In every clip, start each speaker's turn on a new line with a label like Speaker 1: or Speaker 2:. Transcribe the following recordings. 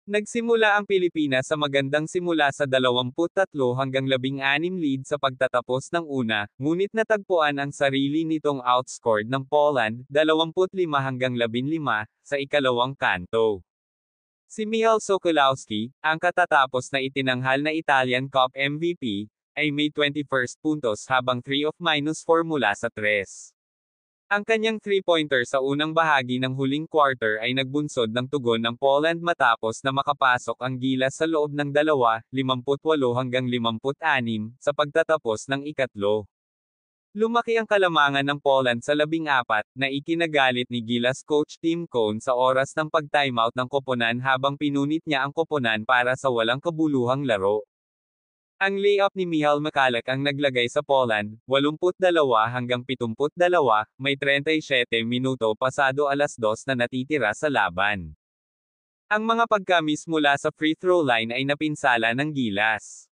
Speaker 1: Nagsimula ang Pilipinas sa magandang simula sa 23-16 lead sa pagtatapos ng una, ngunit natagpuan ang sarili nitong outscored ng Poland, 25-15, sa ikalawang kanto. Si Michal Sokolowski, ang katatapos na itinanghal na Italian Cup MVP, ay may 21 puntos habang 3 of -4 mula sa 3. Ang kanyang 3-pointer sa unang bahagi ng huling quarter ay nagbunsod ng tugon ng Poland matapos na makapasok ang Gilas sa loob ng 58-56, sa pagtatapos ng ikatlo. Lumaki ang kalamangan ng Poland sa 14, na ikinagalit ni Gilas coach Tim Cohn sa oras ng pag-timeout ng koponan habang pinunit niya ang koponan para sa walang kabuluhang laro. Ang layup ni Michal Michalek ang naglagay sa Poland, 82-72, may 37 minuto pasado 2:00 na natitira sa laban. Ang mga pagka-miss mula sa free throw line ay napinsala ng Gilas.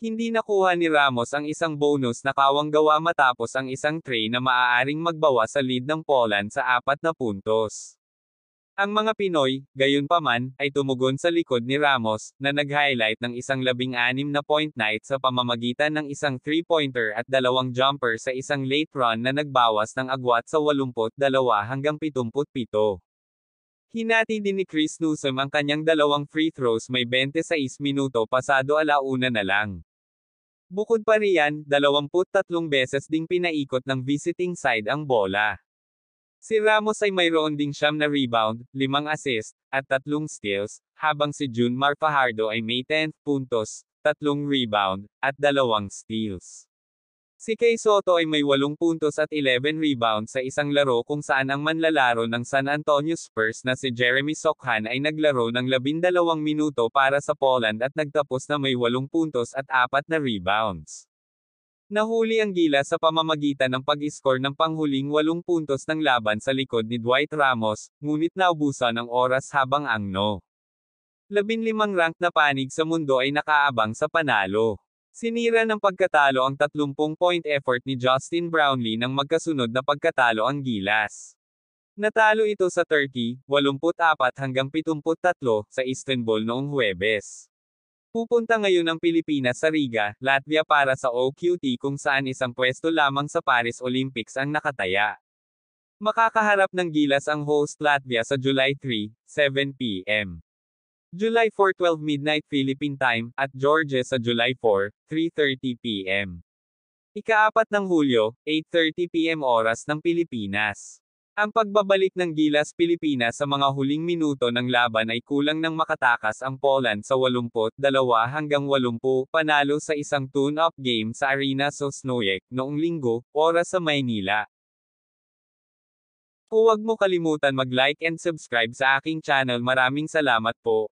Speaker 1: Hindi nakuha ni Ramos ang isang bonus na kawang-gawa matapos ang isang tray na maaaring magbawas sa lead ng Poland sa 4 na puntos. Ang mga Pinoy, gayunpaman, ay tumugon sa likod ni Ramos, na nag-highlight ng isang 16 na point night sa pamamagitan ng isang 3-pointer at 2 jumper sa isang late run na nagbawas ng agwat sa 82-77. Hinati din ni Chris Newsome ang kanyang 2 free throws may 26 minuto pasado 1:00 na lang. Bukod pa riyan, 23 beses ding pinaikot ng visiting side ang bola. Si Ramos ay mayroon ding 9 na rebound, 5 assist, at 3 steals, habang si Junmar Fajardo ay may 10 puntos, 3 rebound, at 2 steals. Si Kay Soto ay may 8 puntos at 11 rebounds sa isang laro kung saan ang manlalaro ng San Antonio Spurs na si Jeremy Sochan ay naglaro ng 12 minuto para sa Poland at nagtapos na may 8 puntos at 4 na rebounds. Nahuli ang Gilas sa pamamagitan ng pag-score ng panghuling 8 puntos ng laban sa likod ni Dwight Ramos, ngunit naubusan ng oras habang ang No. 15 rank na panig sa mundo ay nakaabang sa panalo. Sinira ng pagkatalo ang 30-point effort ni Justin Brownlee nang magkasunod na pagkatalo ang Gilas. Natalo ito sa Turkey, 84-73, sa Istanbul noong Huwebes. Pupunta ngayon ang Pilipinas sa Riga, Latvia para sa OQT kung saan isang pwesto lamang sa Paris Olympics ang nakataya. Makakaharap ng Gilas ang host Latvia sa July 3, 7 p.m. July 4, 12 midnight Philippine Time, at Georgia sa July 4, 3:30 p.m. Ika-4 ng Hulyo, 8:30 p.m. oras ng Pilipinas. Ang pagbabalik ng Gilas Pilipinas sa mga huling minuto ng laban ay kulang nang makatakas ang Poland sa 82-80, panalo sa isang tune-up game sa Arena Sosnowiec noong Linggo, oras sa Maynila. Huwag mo kalimutan mag-like and subscribe sa aking channel. Maraming salamat po.